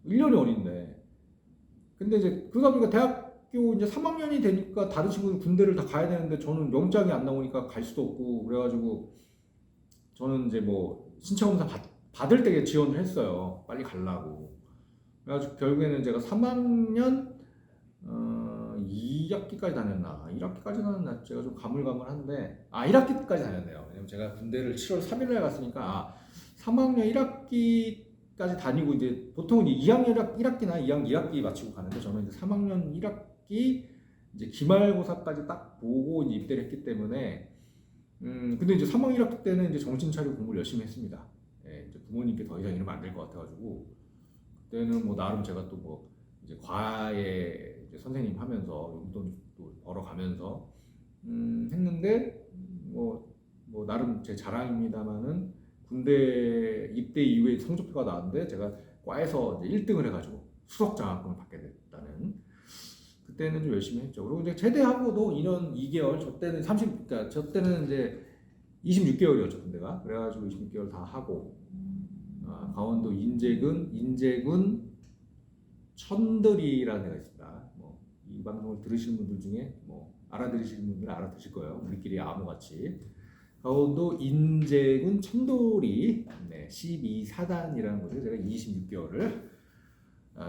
1년이 어린데. 근데 이제 그러다 보니까 대학교 이제 3학년이 되니까 다른 친구들 군대를 다 가야 되는데 저는 영장이 안 나오니까 갈 수도 없고 그래가지고 저는 이제 뭐 신청검사 받을 때 지원을 했어요. 빨리 가려고. 그래가지고 결국에는 제가 3학년 2학기까지 다녔나 1학기까지 다녔나 제가 좀 가물가물한데 1학기까지 다녔네요. 왜냐면 제가 군대를 7월 3일날 갔으니까 3학년 1학기까지 다니고 이제 보통은 2학년 1학기나 2학년 2학기 마치고 가는데 저는 이제 3학년 1학기 이제 기말고사까지 딱 보고 이제 입대를 했기 때문에 근데 이제 3학년 1학기 때는 이제 정신 차리고 공부를 열심히 했습니다. 예, 이제 부모님께 더 이상 이러면 안 될 것 같아가지고 그때는 뭐 나름 제가 또 뭐 이제 과외 이제 선생님 하면서 용돈도 벌어가면서 했는데 뭐 나름 제 자랑입니다만은 군대 입대 이후에 성적표가 나왔는데 제가 과에서 이제 1등을 해가지고 수석 장학금을 받게 됐다는 그때는 좀 열심히 했죠. 그리고 이제 제대하고도 2년 2개월 그러니까 저 때는 이제 26개월이었죠 군대가. 그래가지고 26개월 다 하고 강원도 인제군 천들이라는 데가 있습니다. 뭐 이 방송을 들으시는 분들 중에 뭐 알아들으시는 분들은 알아들으실 거예요. 우리끼리 암호같이 강원도 인제군 천돌이 12사단이라는 곳에 제가 26개월을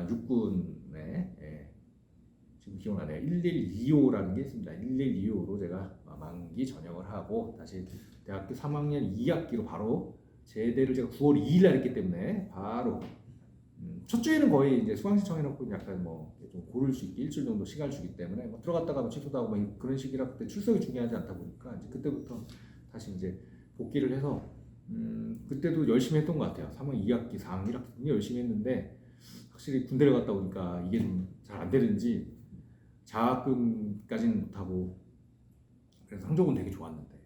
육군에 지금 기억나네요. 1125라는 게 있습니다. 1125로 제가 만기 전역을 하고 다시 대학교 3학년 2학기로 바로 제대를 제가 9월 2일 날 했기 때문에 바로 첫 주에는 거의 이제 수강 신청해놓고 약간 뭐 좀 고를 수 있게 일주일 정도 시간을 주기 때문에 뭐 들어갔다가 뭐 취소도 하고 뭐 그런 식이라 그때 출석이 중요하지 않다 보니까 이제 그때부터 다시 이제 복귀를 해서 그때도 열심히 했던 것 같아요. 3학 2학기, 4학기, 1학기 굉장히 열심히 했는데 확실히 군대를 갔다 오니까 이게 좀 잘 안 되는지 장학금까지는 못하고 그래서 성적은 되게 좋았는데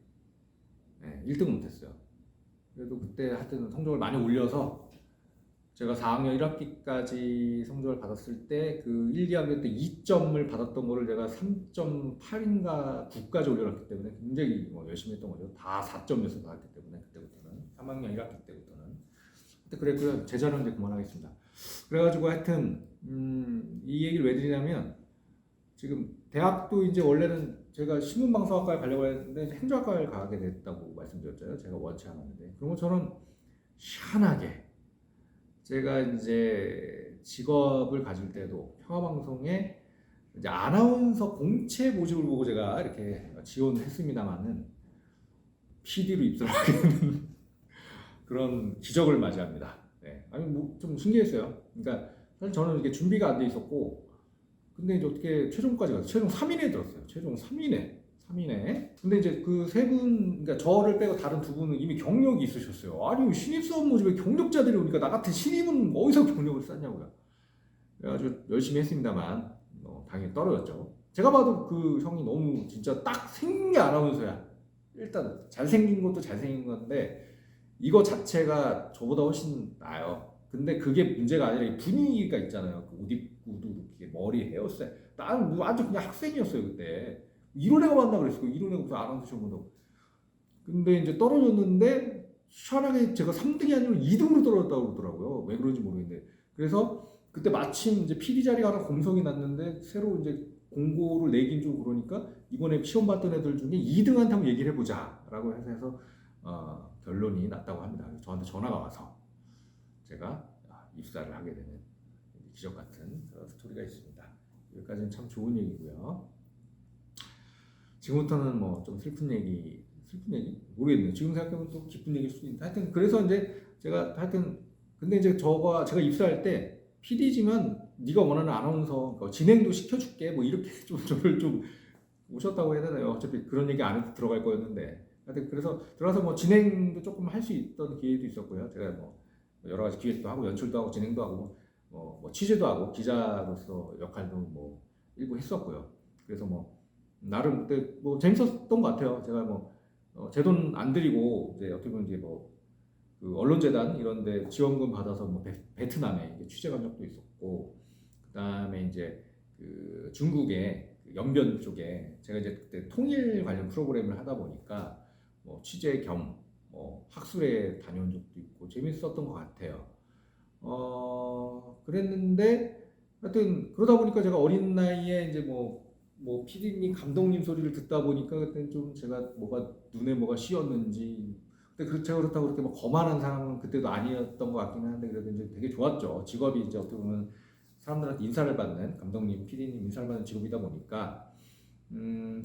1등은 못했어요. 그래도 그때 하여튼 성적을 많이 올려서 제가 4학년 1학기까지 성적을 받았을 때 그 1, 2학년 때 2점을 받았던 거를 제가 3.8인가 9까지 올려놨기 때문에 굉장히 열심히 했던 거죠. 다 4점에서 나왔기 때문에 그때부터는 3학년 1학기 때부터는 그때 그랬고요. 제 자료는 이제 그만하겠습니다. 그래가지고 하여튼 이 얘기를 왜 드리냐면 지금 대학도 이제 원래는 제가 신문방송학과에 가려고 했는데 행정학과를 가게 됐다고 말씀드렸잖아요. 제가 원치 않았는데 그런 것처럼 희한하게 제가 이제 직업을 가질 때도 평화방송에 이제 아나운서 공채 모집을 보고 제가 이렇게 지원했습니다만은 PD로 입사를 하게 되는 그런 기적을 맞이합니다. 아니 뭐 좀 신기했어요. 그러니까 사실 저는 이렇게 준비가 안 돼 있었고 근데 이제 어떻게 최종까지 가서 최종 3인에 들었어요. 최종 3인에. 근데 이제 그 세 분, 그러니까 저를 빼고 다른 두 분은 이미 경력이 있으셨어요. 아니 신입사원 모집에 경력자들이 오니까 나 같은 신입은 어디서 경력을 쌓냐고요. 그래가지고 열심히 했습니다만 당연히 떨어졌죠. 제가 봐도 그 형이 너무 진짜 딱 생긴 게 아나운서야. 일단 잘생긴 것도 잘생긴 건데 이거 자체가 저보다 훨씬 나아요. 근데 그게 문제가 아니라 이 분위기가 있잖아요. 그 옷 입고도 이렇게 머리 헤어스타일. 나는 뭐 아주 그냥 학생이었어요 그때. 이런 애가 만나 그랬어요. 이런 애가 무슨 아나운서 시험 본다고. 근데 이제 떨어졌는데 희한하게 제가 3등이 아니라 2등으로 떨어졌다고 그러더라고요. 왜 그런지 모르겠는데. 그래서 그때 마침 이제 PD 자리가 하나 공석이 났는데 새로 이제 공고를 내긴 좀 그러니까 이번에 시험 봤던 애들 중에 2등한테 한번 얘기를 해보자라고 해서 결론이 났다고 합니다. 저한테 전화가 와서 제가 입사를 하게 되는 기적 같은 그런 스토리가 있습니다. 여기까지는 참 좋은 얘기고요. 지금부터는 뭐 좀 슬픈 얘기 모르겠네요. 지금 생각하면 또 기쁜 얘기일 수도 있는데 하여튼 그래서 이제 제가 하여튼 근데 이제 제가 입사할 때 PD지만 네가 원하는 아나운서 진행도 시켜줄게 뭐 이렇게 좀 저를 좀 오셨다고 해야 되나요? 어차피 그런 얘기 안 해도 들어갈 거였는데 하여튼 그래서 들어가서 뭐 진행도 조금 할 수 있던 기회도 있었고요. 제가 뭐 여러 가지 기획도 하고 연출도 하고 진행도 하고 뭐 취재도 하고 기자로서 역할도 뭐 일부 했었고요. 그래서 뭐 나름 그때 뭐 재밌었던 것 같아요. 제가 뭐 제 돈 안 들이고 이제 어떻게 보면 이제 뭐 그 언론재단 이런데 지원금 받아서 뭐 베트남에 취재 간 적도 있었고 그다음에 이제 그 중국의 그 연변 쪽에 제가 이제 그때 통일 관련 프로그램을 하다 보니까 뭐 취재 겸 뭐 학술에 다녀온 적도 있고 재밌었던 것 같아요. 그랬는데 하여튼 그러다 보니까 제가 어린 나이에 이제 뭐 PD님 감독님 소리를 듣다 보니까 그때 좀 제가 눈에 뭐가 씌었는지 근데 제가 그렇다고 그렇게 뭐 거만한 사람은 그때도 아니었던 것 같기는 한데 그래도 이제 되게 좋았죠. 직업이 이제 어떻게 보면 사람들한테 인사를 받는 감독님, PD님 인사를 받는 직업이다 보니까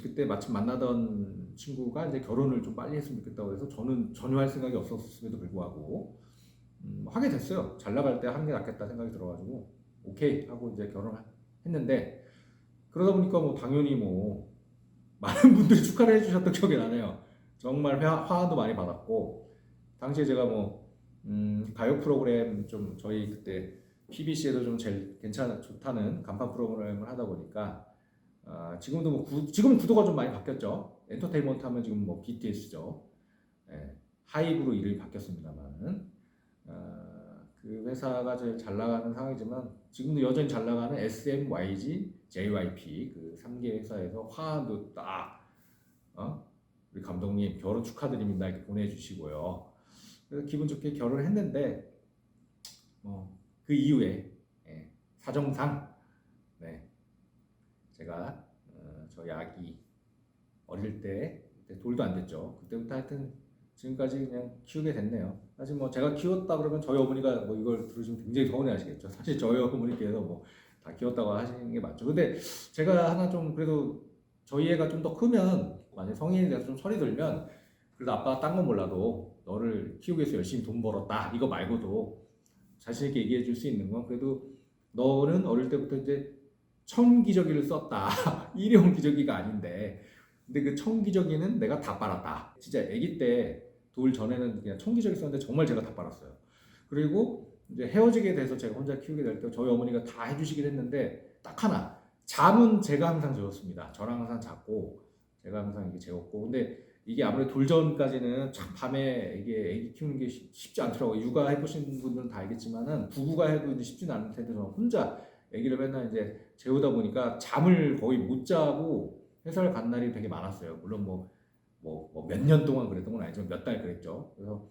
그때 마침 만나던 친구가 이제 결혼을 좀 빨리 했으면 좋겠다고 해서 저는 전혀 할 생각이 없었음에도 불구하고 하게 됐어요. 잘 나갈 때 하는 게 낫겠다 생각이 들어가지고 오케이 하고 이제 결혼했는데 그러다 보니까 뭐 당연히 뭐 많은 분들이 축하를 해주셨던 기억이 나네요. 정말 화환도 많이 받았고 당시에 제가 뭐 가요 프로그램 좀 저희 그때 PBC에도 좀 제일 좋다는 간판 프로그램을 하다 보니까 지금도 뭐 지금 구도가 좀 많이 바뀌었죠. 엔터테인먼트 하면 지금 뭐 BTS죠. 하이브로 이름이 바뀌었습니다만 그 회사가 제일 잘 나가는 상황이지만 지금도 여전히 잘 나가는 SM, YG, JYP 그 3개 회사에서 화환도 딱 우리 감독님 결혼 축하드립니다 이렇게 보내주시고요. 그래서 기분 좋게 결혼을 했는데 그 이후에 사정상 제가 저희 아기 어릴 때 돌도 안 됐죠. 그때부터 하여튼 지금까지 그냥 키우게 됐네요. 사실 뭐 제가 키웠다 그러면 저희 어머니가 뭐 이걸 들으시면 굉장히 서운해하시겠죠. 사실 저희 어머니께서 뭐 다 키웠다고 하시는 게 맞죠. 근데 제가 하나 좀 그래도 저희 애가 좀 더 크면 만약 성인이 돼서 좀 철이 들면 그래도 아빠가 딴 건 몰라도 너를 키우기 위해서 열심히 돈 벌었다 이거 말고도 자신 있게 얘기해 줄 수 있는 건 그래도 너는 어릴 때부터 이제 청기저귀를 썼다. 일회용 기저귀가 아닌데 근데 그 청기저귀는 내가 다 빨았다. 진짜 아기 때 돌 전에는 그냥 청기적 있었는데 정말 제가 다 빨았어요. 그리고 이제 헤어지게 돼서 제가 혼자 키우게 될 때 저희 어머니가 다 해주시긴 했는데 딱 하나, 잠은 제가 항상 재웠습니다. 저랑 항상 잤고 제가 항상 이게 재웠고. 근데 이게 아무래도 돌전까지는 참 밤에 이게 애기 키우는 게 쉽지 않더라고요. 육아 해보신 분들은 다 알겠지만은 부부가 해도 이제 쉽지는 않을 텐데 저는 혼자 애기를 맨날 이제 재우다 보니까 잠을 거의 못 자고 회사를 간 날이 되게 많았어요. 물론 몇 년 동안 그랬던 건 아니지만 몇 달 그랬죠. 그래서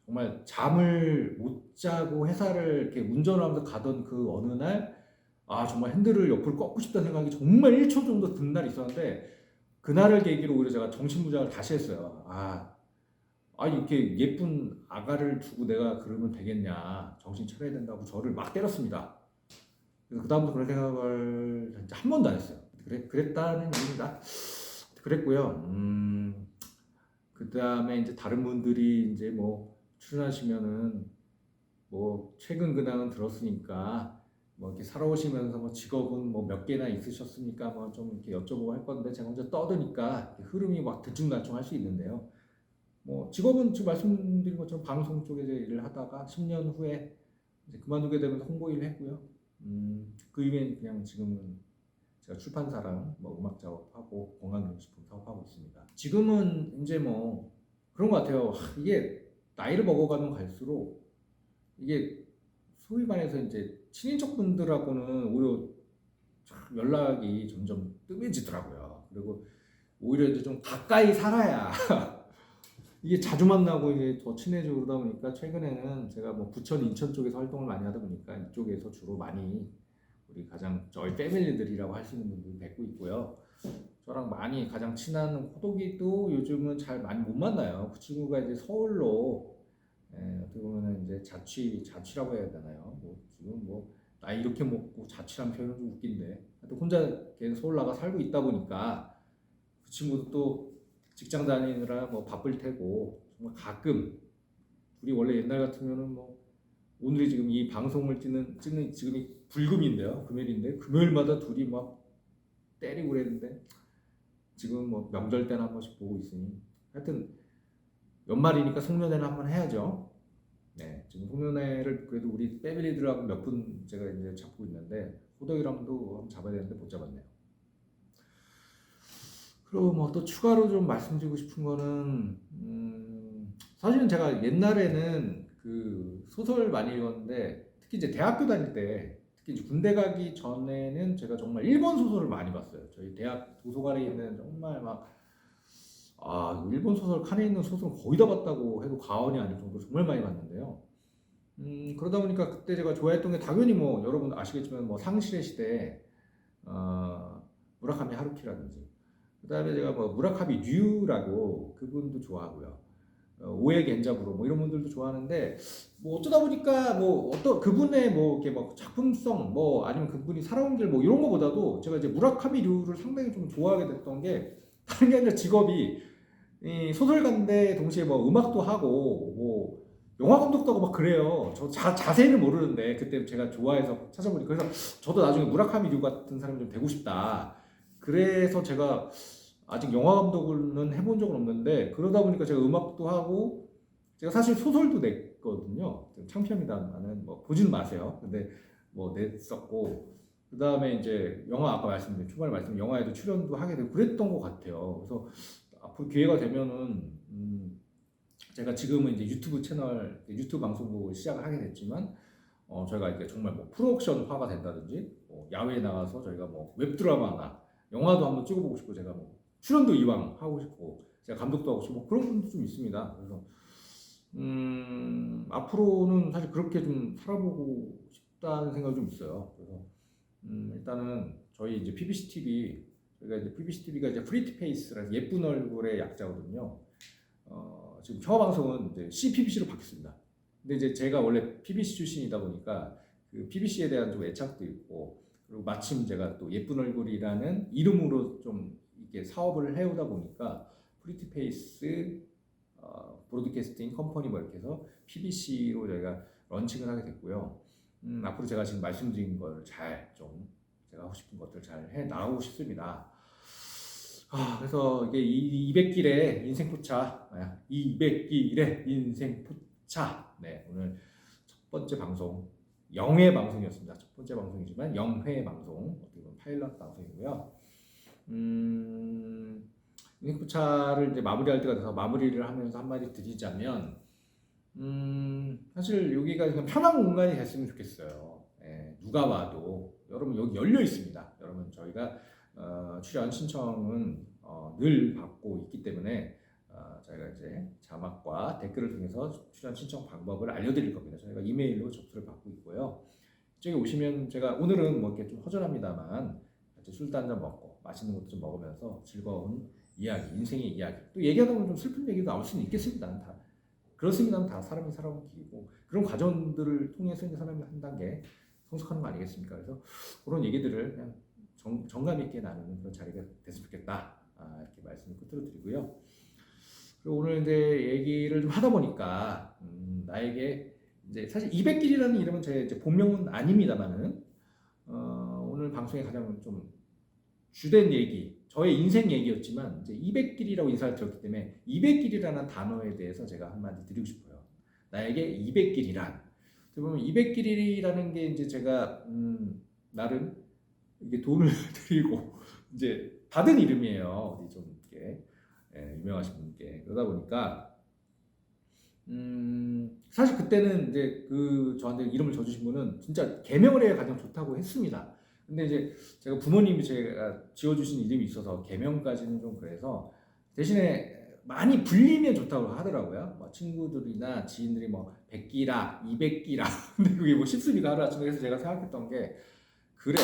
정말 잠을 못 자고 회사를 이렇게 운전을 하면서 가던 그 어느 날, 정말 핸들을 옆으로 꺾고 싶다는 생각이 정말 1초 정도 든 날이 있었는데, 그날을 계기로 오히려 제가 정신무장을 다시 했어요. 이렇게 예쁜 아가를 두고 내가 그러면 되겠냐, 정신 차려야 된다고 저를 막 때렸습니다. 그래서 그다음부터 그런 생각을 진짜 한 번도 안 했어요. 그랬다는 얘기입니다. 그랬고요. 그 다음에 이제 다른 분들이 이제 뭐 출연하시면은 뭐 최근 근황은 들었으니까 뭐 이렇게 살아오시면서 뭐 직업은 뭐 몇 개나 있으셨습니까? 뭐 좀 이렇게 여쭤보고 할 건데 제가 먼저 떠드니까 흐름이 막 들쭉날쭉할 수 있는데요. 뭐 직업은 지금 말씀드린 것처럼 방송 쪽에 이제 일을 하다가 10년 후에 이제 그만두게 되면 홍보 일을 했고요. 그 이후엔 그냥 지금은 제가 출판사랑 뭐 음악 작업하고 건강기능식품 사업하고 있습니다. 지금은 이제 뭐 그런 것 같아요. 이게 나이를 먹어가면 갈수록 이게 소위 말해서 이제 친인척 분들하고는 오히려 연락이 점점 뜸해지더라고요. 그리고 오히려 이제 좀 가까이 살아야 이게 자주 만나고 이제 더 친해지고 그러다 보니까 최근에는 제가 뭐 부천, 인천 쪽에서 활동을 많이 하다 보니까 이쪽에서 주로 많이 우리 가장 저희 패밀리들이라고 하시는 분들 뵙고 있고요. 저랑 많이 가장 친한 호동이도 요즘은 잘 많이 못 만나요. 그 친구가 이제 서울로 어떻게 보면 이제 자취라고 해야 되나요? 뭐 지금 뭐 나이 이렇게 먹고 자취란 표현은 좀 웃긴데, 하여튼 혼자 걔는 서울 나가 살고 있다 보니까 그 친구도 또 직장 다니느라 뭐 바쁠 테고 정말 가끔 우리 원래 옛날 같으면은 뭐 오늘이 지금 이 방송을 찍는 지금이 불금인데요. 금요일인데 금요일마다 둘이 막 때리고 그랬는데 지금 뭐 명절 때나 한 번씩 보고 있으니 하여튼 연말이니까 송년회는 한번 해야죠. 네, 지금 송년회를 그래도 우리 패밀리들하고 몇 분 제가 이제 잡고 있는데 호덕이랑도 한번 잡아야 되는데 못 잡았네요. 그리고 뭐 또 추가로 좀 말씀드리고 싶은 거는 사실은 제가 옛날에는 그 소설 많이 읽었는데 특히 이제 대학교 다닐 때 특히 이제 군대 가기 전에는 제가 정말 일본 소설을 많이 봤어요. 저희 대학 도서관에 있는 정말 막 일본 소설 칸에 있는 소설 거의 다 봤다고 해도 과언이 아닐 정도로 정말 많이 봤는데요. 그러다 보니까 그때 제가 좋아했던 게 당연히 뭐 여러분 아시겠지만 뭐 상실의 시대, 무라카미 하루키라든지 그다음에 제가 뭐 무라카미 류라고 그분도 좋아하고요. 오에 겐자부로 뭐 이런 분들도 좋아하는데 뭐 어쩌다 보니까 뭐 어떤 그분의 뭐 이렇게 막 작품성 뭐 아니면 그분이 살아온 길 뭐 이런 거보다도 제가 이제 무라카미류를 상당히 좀 좋아하게 됐던 게 다른 게 아니라 직업이 이 소설가인데 동시에 뭐 음악도 하고 뭐 영화 감독도 하고 막 그래요. 저 자세히는 모르는데 그때 제가 좋아해서 찾아보니까 그래서 저도 나중에 무라카미류 같은 사람이 좀 되고 싶다. 그래서 제가 아직 영화 감독은 해본 적은 없는데 그러다 보니까 제가 음악도 하고 제가 사실 소설도 냈거든요. 창피합니다만은 뭐 보지는 마세요. 근데 뭐 냈었고 그 다음에 이제 영화 아까 말씀드린 초반에 말씀드린 영화에도 출연도 하게 되고 그랬던 것 같아요. 그래서 앞으로 기회가 되면은 제가 지금은 이제 유튜브 채널 유튜브 방송국을 시작을 하게 됐지만 저희가 이게 정말 뭐 프로덕션화가 된다든지 뭐 야외에 나가서 저희가 뭐 웹드라마나 영화도 한번 찍어보고 싶고 제가 뭐 출연도 이왕 하고 싶고 제가 감독도 하고 싶고 뭐 그런 분도 좀 있습니다. 그래서 앞으로는 사실 그렇게 좀 살아보고 싶다는 생각이 좀 있어요. 그래서 일단은 저희 이제 PBC TV 저희가 이제 PBC TV가 이제 프리티 페이스라는 예쁜 얼굴의 약자거든요. 지금 혀 방송은 이제 CPBC로 바뀌었습니다. 근데 이제 제가 원래 PBC 출신이다 보니까 그 PBC에 대한 좀 애착도 있고 그리고 마침 제가 또 예쁜 얼굴이라는 이름으로 좀 이렇게 사업을 해오다 보니까 프리티 페이스 브로드캐스팅 컴퍼니 뭐 이렇게 해서 PBC로 저희가 런칭을 하게 됐고요. 앞으로 제가 지금 말씀드린 걸 잘 좀 제가 하고 싶은 것들 잘 해 나가고 싶습니다. 그래서 이게 200길의 인생 포차 200길의 인생 포차. 네, 오늘 첫 번째 방송 영회 방송이었습니다. 첫 번째 방송이지만 영회 방송, 어떻게 보면 파일럿 방송이고요. 인생 포차를 이제 마무리할 때가 돼서 마무리를 하면서 한마디 드리자면, 사실 여기가 그냥 편한 공간이 됐으면 좋겠어요. 누가 봐도 여러분 여기 열려 있습니다. 여러분 저희가 출연 신청은 늘 받고 있기 때문에 저희가 이제 자막과 댓글을 통해서 출연 신청 방법을 알려드릴 겁니다. 저희가 이메일로 접수를 받고 있고요. 이쪽에 오시면 제가 오늘은 뭐 이렇게 좀 허전합니다만 같이 술도 한잔 먹고 맛있는 것도 좀 먹으면서 즐거운 이야기, 인생의 이야기, 또 얘기하다 보면 좀 슬픈 얘기도 나올 수는 있겠습니다. 다 그렇습니다만 다 사람이 살아온 길이고 그런 과정들을 통해서 이제 사람이 한 단계 성숙하는 거 아니겠습니까? 그래서 그런 얘기들을 그냥 정감 있게 나누는 그런 자리가 됐으면 좋겠다. 이렇게 말씀을 끝으로 드리고요. 그리고 오늘 이제 얘기를 좀 하다 보니까 나에게 이제 사실 200길이라는 이름은 제 이제 본명은 아닙니다만은 오늘 방송에 가장 좀 주된 얘기, 저의 인생 얘기였지만 이제 200길이라고 인사를 드렸기 때문에 200길이라는 단어에 대해서 제가 한마디 드리고 싶어요. 나에게 200길이란, 보면 200길이라는 게 이제 제가 나름 이게 돈을 드리고 이제 받은 이름이에요. 어디 좀 이렇게 유명하신 분께. 그러다 보니까 사실 그때는 이제 그 저한테 이름을 줘주신 분은 진짜 개명을 해야 가장 좋다고 했습니다. 근데 이제 제가 부모님이 제가 지어주신 이름이 있어서 개명까지는 좀 그래서 대신에 많이 불리면 좋다고 하더라고요. 뭐 친구들이나 지인들이 뭐 100기라, 200기라. 근데 그게 뭐 쉽습니까? 하루아침에. 그래서 제가 생각했던 게, 그래,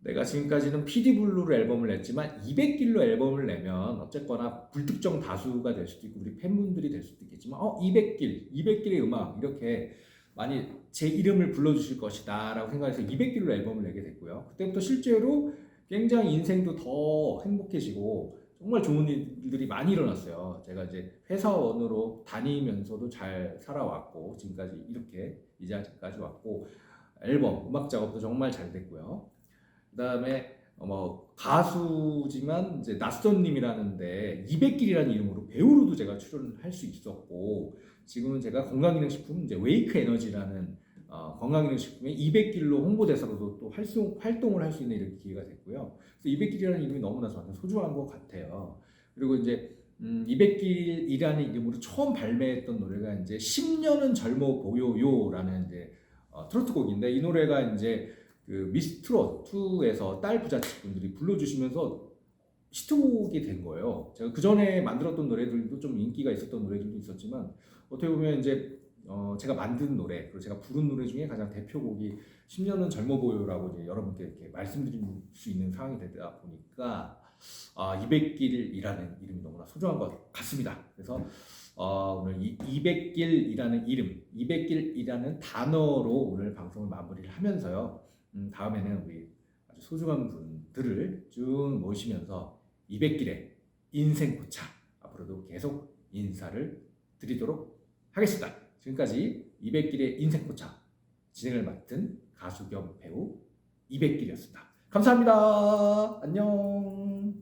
내가 지금까지는 PD블루로 앨범을 냈지만 200길로 앨범을 내면 어쨌거나 불특정 다수가 될 수도 있고 우리 팬분들이 될 수도 있겠지만 200길의 음악 이렇게 많이 제 이름을 불러주실 것이다 라고 생각해서 200길로 앨범을 내게 됐고요. 그때부터 실제로 굉장히 인생도 더 행복해지고 정말 좋은 일들이 많이 일어났어요. 제가 이제 회사원으로 다니면서도 잘 살아왔고 지금까지 이렇게 이 자리까지 왔고 앨범, 음악 작업도 정말 잘 됐고요. 그 다음에 뭐 가수지만 이제 낯선님이라는데 200길이라는 이름으로 배우로도 제가 출연을 할 수 있었고 지금은 제가 건강기능식품 이제 웨이크 에너지라는 건강기능식품의 200길로 홍보대사로도 또 활동을 할 수 있는 이렇게 기회가 됐고요. 그래서 200길이라는 이름이 너무나 저한테 소중한 것 같아요. 그리고 이제 200길이라는 이름으로 처음 발매했던 노래가 이제 10년은 젊어 보여요라는 이제 트로트곡인데 이 노래가 이제 그 미스트롯 2에서 딸 부잣집분들이 불러주시면서 히트곡이 된 거예요. 제가 그 전에 만들었던 노래들도 좀 인기가 있었던 노래들도 있었지만 어떻게 보면 이제 제가 만든 노래 그리고 제가 부른 노래 중에 가장 대표곡이 10년은 젊어 보여라고 이제 여러분께 이렇게 말씀드릴 수 있는 상황이 되다 보니까 200길이라는 이름이 너무나 소중한 것 같습니다. 그래서 오늘 이 200길이라는 이름, 200길이라는 단어로 오늘 방송을 마무리를 하면서요. 다음에는 우리 아주 소중한 분들을 쭉 모시면서 200길의 인생 포차 앞으로도 계속 인사를 드리도록 하겠습니다. 지금까지 200길의 인생 포차 진행을 맡은 가수 겸 배우 200길이었습니다. 감사합니다. 안녕.